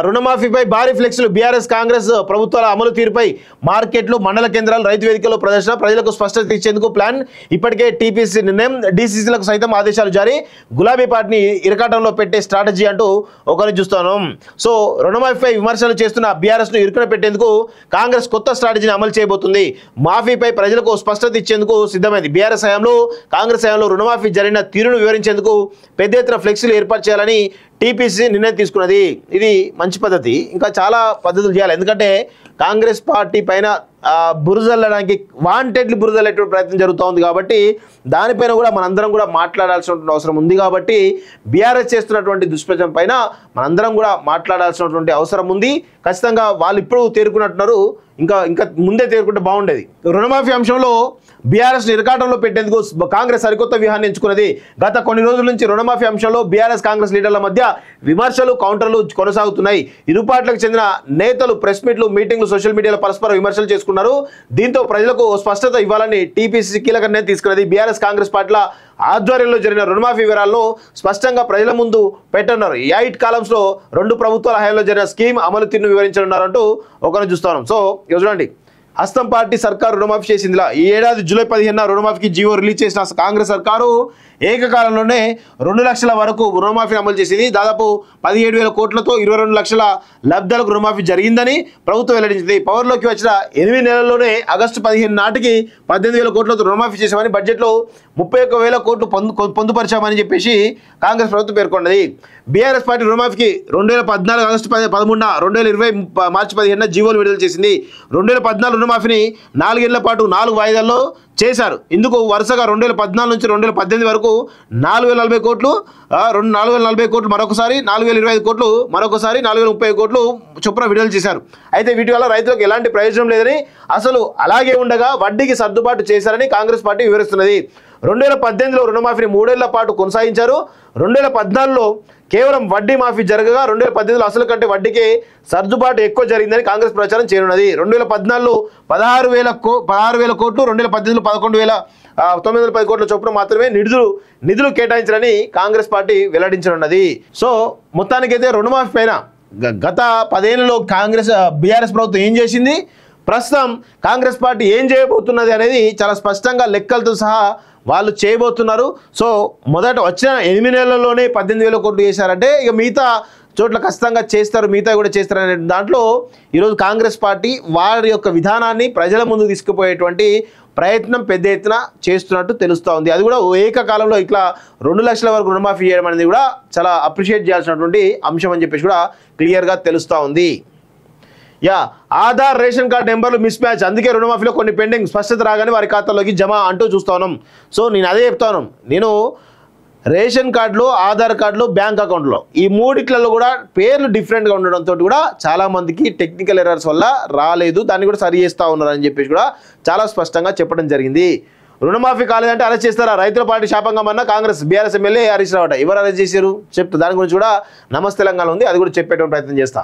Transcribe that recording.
రుణమాఫీపై భారీ ఫ్లెక్స్లు బీఆర్ఎస్ కాంగ్రెస్ ప్రభుత్వాల అమలు తీరుపై మార్కెట్లు మండల కేంద్రాలు రైతు వేదికల్లో ప్రదర్శన ప్రజలకు స్పష్టత ఇచ్చేందుకు ప్లాన్ ఇప్పటికే టీపీసీ నిర్ణయం డీసీసీలకు సైతం ఆదేశాలు జారీ గులాబీ పార్టీని ఇరకాటంలో పెట్టే స్ట్రాటజీ అంటూ ఒకరిని చూస్తాను. సో రుణమాఫీపై విమర్శలు చేస్తున్న బీఆర్ఎస్ను ఇరుకున పెట్టేందుకు కాంగ్రెస్ కొత్త స్ట్రాటజీని అమలు చేయబోతుంది. మాఫీపై ప్రజలకు స్పష్టత ఇచ్చేందుకు సిద్ధమైంది. బీఆర్ఎస్ హయాంలో కాంగ్రెస్ హయాంలో రుణమాఫీ జరిగిన తీరును వివరించేందుకు పెద్ద ఎత్తున ఫ్లెక్సీలు ఏర్పాటు చేయాలని టీపీసీ నిర్ణయం తీసుకున్నది. ఇది మంచి పద్ధతి. ఇంకా చాలా పద్ధతులు చేయాలి. ఎందుకంటే కాంగ్రెస్ పార్టీ పైన బురజల్లడానికి వాంటెడ్లీ బురజల్లేటువంటి ప్రయత్నం జరుగుతూ ఉంది. కాబట్టి దానిపైన కూడా మనందరం కూడా మాట్లాడాల్సినటువంటి అవసరం ఉంది. కాబట్టి బీఆర్ఎస్ చేస్తున్నటువంటి దుష్ప్రచారం పైన మనందరం కూడా మాట్లాడాల్సినటువంటి అవసరం ఉంది. ఖచ్చితంగా వాళ్ళు ఇప్పుడు తేరుకున్నట్టున్నారు. ఇంకా ముందే తేరుకుంటే బాగుండేది. రుణమాఫీ అంశంలో బీఆర్ఎస్ ఇరకాటంలో పెట్టేందుకు కాంగ్రెస్ సరికొత్త వ్యూహాన్ని ఎంచుకున్నది. గత కొన్ని రోజుల నుంచి రుణమాఫీ అంశంలో బీఆర్ఎస్ కాంగ్రెస్ లీడర్ల మధ్య విమర్శలు కౌంటర్లు కొనసాగుతున్నాయి. ఇరు పార్టీలకు చెందిన నేతలు ప్రెస్ మీట్లు మీటింగ్లు సోషల్ మీడియాలో పరస్పర విమర్శలు చేసుకున్నారు. దీంతో ప్రజలకు స్పష్టత ఇవ్వాలని టీపీసీ కీలక నిర్ణయం తీసుకున్నది. బీఆర్ఎస్ కాంగ్రెస్ పార్టీల ఆధ్వర్యంలో జరిగిన రుణమాఫీ వివరాలను స్పష్టంగా ప్రజల ముందు పెట్టనున్నారు. 8 కాలమ్స్ లో 2 ప్రభుత్వాల హయాంలో జరిగిన స్కీమ్ అమలు తీరును వివరించనున్నారంటూ ఒకరిని చూస్తున్నాం. సో చూడండి, హస్తం పార్టీ సర్కారు రుణమాఫీ చేసిందిలా. ఈ ఏడాది జూలై 15న రుణమాఫీకి జీవో రిలీజ్ చేసిన కాంగ్రెస్ సర్కారు ఏకకాలంలోనే 2 లక్షల వరకు రుణమాఫీ అమలు చేసింది. దాదాపు 17,000 కోట్లతో 22 లక్షల లబ్ధాలకు రుణమాఫీ జరిగిందని ప్రభుత్వం వెల్లడించింది. పవర్లోకి వచ్చిన 8 నెలల్లోనే ఆగస్టు 15 నాటికి 18,000 కోట్లతో రుణమాఫీ చేశామని, బడ్జెట్లో 31,000 కోట్లు పొందుపరిచామని చెప్పేసి కాంగ్రెస్ ప్రభుత్వం పేర్కొన్నది. బీఆర్ఎస్ పార్టీ రుణమాఫీకి 2014 ఆగస్టు 13న 2020 మార్చి 15న జీవోలు విడుదల చేసింది. 2014 రుణమాఫీని 4 ఏళ్ల పాటు 4 వాయిదాల్లో చేశారు. ఇందుకు వరుసగా 2014 నుంచి 2018 వరకు 4,040 కోట్లు, 4,040 కోట్లు మరొకసారి, 4,025 కోట్లు మరొకసారి, 4,030 కోట్లు చొప్పున విడుదల చేశారు. అయితే వీటి వల్ల రైతులకు ఎలాంటి ప్రయోజనం లేదని, అసలు అలాగే ఉండగా వడ్డీకి సర్దుబాటు చేశారని కాంగ్రెస్ పార్టీ వివరిస్తున్నది. 2018లో రుణమాఫీని 3 ఏళ్ల పాటు కొనసాగించారు. 2014లో కేవలం వడ్డీ మాఫీ జరగగా 2018లో అసలు కంటే వడ్డీకి సర్దుబాటు ఎక్కువ జరిగిందని కాంగ్రెస్ ప్రచారం చేయనున్నది. 2014లో 16,000 కోట్లు, 2018లో 11,910 కోట్ల చొప్పున మాత్రమే నిధులు కేటాయించాలని కాంగ్రెస్ పార్టీ వెల్లడించనున్నది. సో మొత్తానికైతే రుణమాఫీ పైన గత 10 ఏళ్లలో బీఆర్ఎస్ ప్రభుత్వం ఏం చేసింది, ప్రస్తుతం కాంగ్రెస్ పార్టీ ఏం చేయబోతున్నది అనేది చాలా స్పష్టంగా లెక్కలతో సహా వాళ్ళు చేయబోతున్నారు. సో మొదట వచ్చిన 8 నెలల్లోనే 18,000 కోట్లు చేశారంటే ఇక మిగతా చోట్ల ఖచ్చితంగా చేస్తారు, మిగతా కూడా చేస్తారనే దాంట్లో ఈరోజు కాంగ్రెస్ పార్టీ వారి యొక్క విధానాన్ని ప్రజల ముందుకు తీసుకుపోయేటువంటి ప్రయత్నం పెద్ద ఎత్తున చేస్తున్నట్టు తెలుస్తూ ఉంది. అది కూడా ఏకకాలంలో ఇట్లా 2 లక్షల వరకు రుణమాఫీ చేయడం అనేది కూడా చాలా అప్రిషియేట్ చేయాల్సినటువంటి అంశం అని చెప్పేసి కూడా క్లియర్గా తెలుస్తూ ఉంది. ఆధార్ రేషన్ కార్డు నెంబర్లు మిస్ మ్యాచ్, అందుకే రుణమాఫీలో కొన్ని పెండింగ్, స్పష్టత రాగానే వారి ఖాతాలోకి జమ అంటూ చూస్తా ఉన్నాం. సో నేను అదే చెప్తాను, నేను రేషన్ కార్డులో, ఆధార్ కార్డులో, బ్యాంక్ అకౌంట్లో ఈ 3 కూడా పేర్లు డిఫరెంట్గా ఉండడంతో కూడా చాలామందికి టెక్నికల్ ఎర్రర్స్ వల్ల రాలేదు. దాన్ని కూడా సరి చేస్తూ ఉన్నారని చెప్పేసి కూడా చాలా స్పష్టంగా చెప్పడం జరిగింది. రుణమాఫీ కాలేదంటే అరెస్ట్ చేస్తారా? రైతుల పార్టీ శాపంగం అన్న కాంగ్రెస్ బీఆర్ఎస్ ఎమ్మెల్యే హరీష్ రావు ఎవరు అరెస్ట్ చేశారు చెప్తా. దాని గురించి కూడా నమస్తే తెలంగాణ ఉంది, అది కూడా చెప్పేటువంటి ప్రయత్నం చేస్తా.